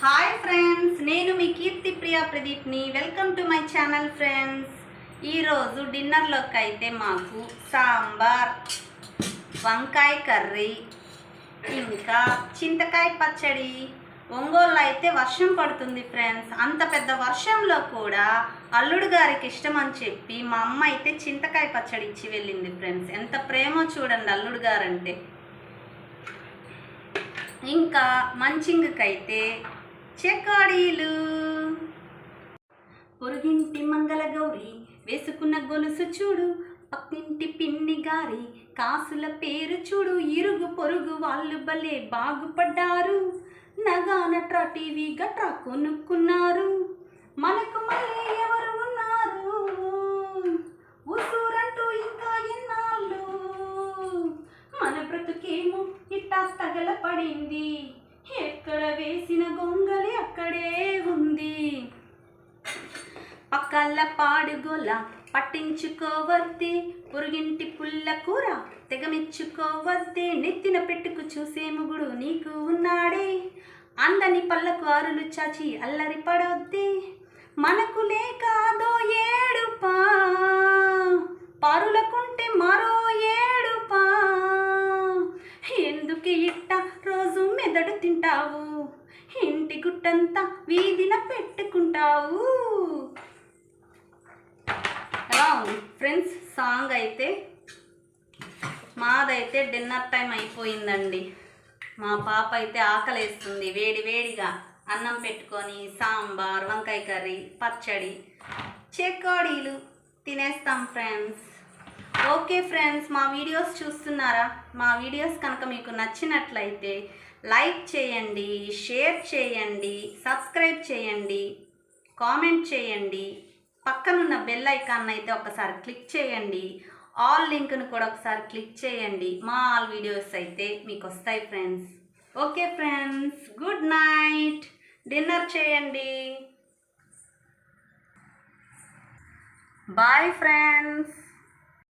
Hi friends, నేను మీ కీర్తి ప్రియా ప్రదీప్ని. Welcome to my channel friends. ఈరోజు డిన్నర్లోకి అయితే మాకు సాంబార్, వంకాయ కర్రీ, ఇంకా చింతకాయ పచ్చడి. ఒంగోలు అయితే వర్షం పడుతుంది ఫ్రెండ్స్. అంత పెద్ద వర్షంలో కూడా అల్లుడు గారికి ఇష్టం అని చెప్పి మా అమ్మ అయితే చింతకాయ పచ్చడి ఇచ్చి వెళ్ళింది ఫ్రెండ్స్. ఎంత ప్రేమో చూడండి అల్లుడు గారంటే. ఇంకా మంచింగుకైతే చెకోడీలు. పొరుగింటి మంగళ గౌరి వేసుకున్న గొలుసు చూడు, పక్కింటి పిన్ని గారి కాసుల పేరు చూడు, ఇరుగు పొరుగు వాళ్ళు భలే బాగుపడ్డారు, నగానట్రా టీవీ గట్రా కొనుక్కున్నారు, మనకు మళ్ళీ ఎవరు ఉన్నారు, ఉసూరంటూ ఇంకా ఎన్నాళ్ళు, మన బ్రతుకేమో ఇట్టా తగలపడింది, ఎక్కడ వేసిన గొంగలి అక్కడే ఉంది, పక్కల పాడుగోల పట్టించుకోవద్దే, పొరుగింటి పుల్ల కూర తెగమిచ్చుకోవద్దే, నెత్తిన పెట్టుకు చూసే ముగుడు నీకు ఉన్నాడే, అందని పళ్ళకు ఆరులు చాచి అల్లరి పడొద్దే, మనకు లేక అదో ఏడుపా, పరులకుంటే మరో ఏడుపా, ఎందుకు ఇట్ట రోజు మెదడు తింటావు, ఇంటి గుట్టంతా వీధిన పెట్టుకుంటావు. ఎలా ఉంది ఫ్రెండ్స్ సాంగ్ అయితే? మాదైతే డిన్నర్ టైం అయిపోయిందండి. మా పాప అయితే ఆకలేస్తుంది. వేడి వేడిగా అన్నం పెట్టుకొని సాంబార్, వంకాయ కర్రీ, పచ్చడి, చెకోడీలు తినేస్తాం ఫ్రెండ్స్. ఓకే ఫ్రెండ్స్, మా వీడియోస్ చూస్తున్నారా? మా వీడియోస్ కనుక మీకు నచ్చినట్లయితే లైక్ చేయండి, షేర్ చేయండి, సబ్స్క్రైబ్ చేయండి, కామెంట్ చేయండి, పక్కనున్న బెల్ ఐకాన్ అయితే ఒకసారి క్లిక్ చేయండి, ఆల్ లింక్ను కూడా ఒకసారి క్లిక్ చేయండి. మా ఆల్ వీడియోస్ అయితే మీకు వస్తాయి friends. Okay friends, good night. Dinner చేయండి. Bye friends.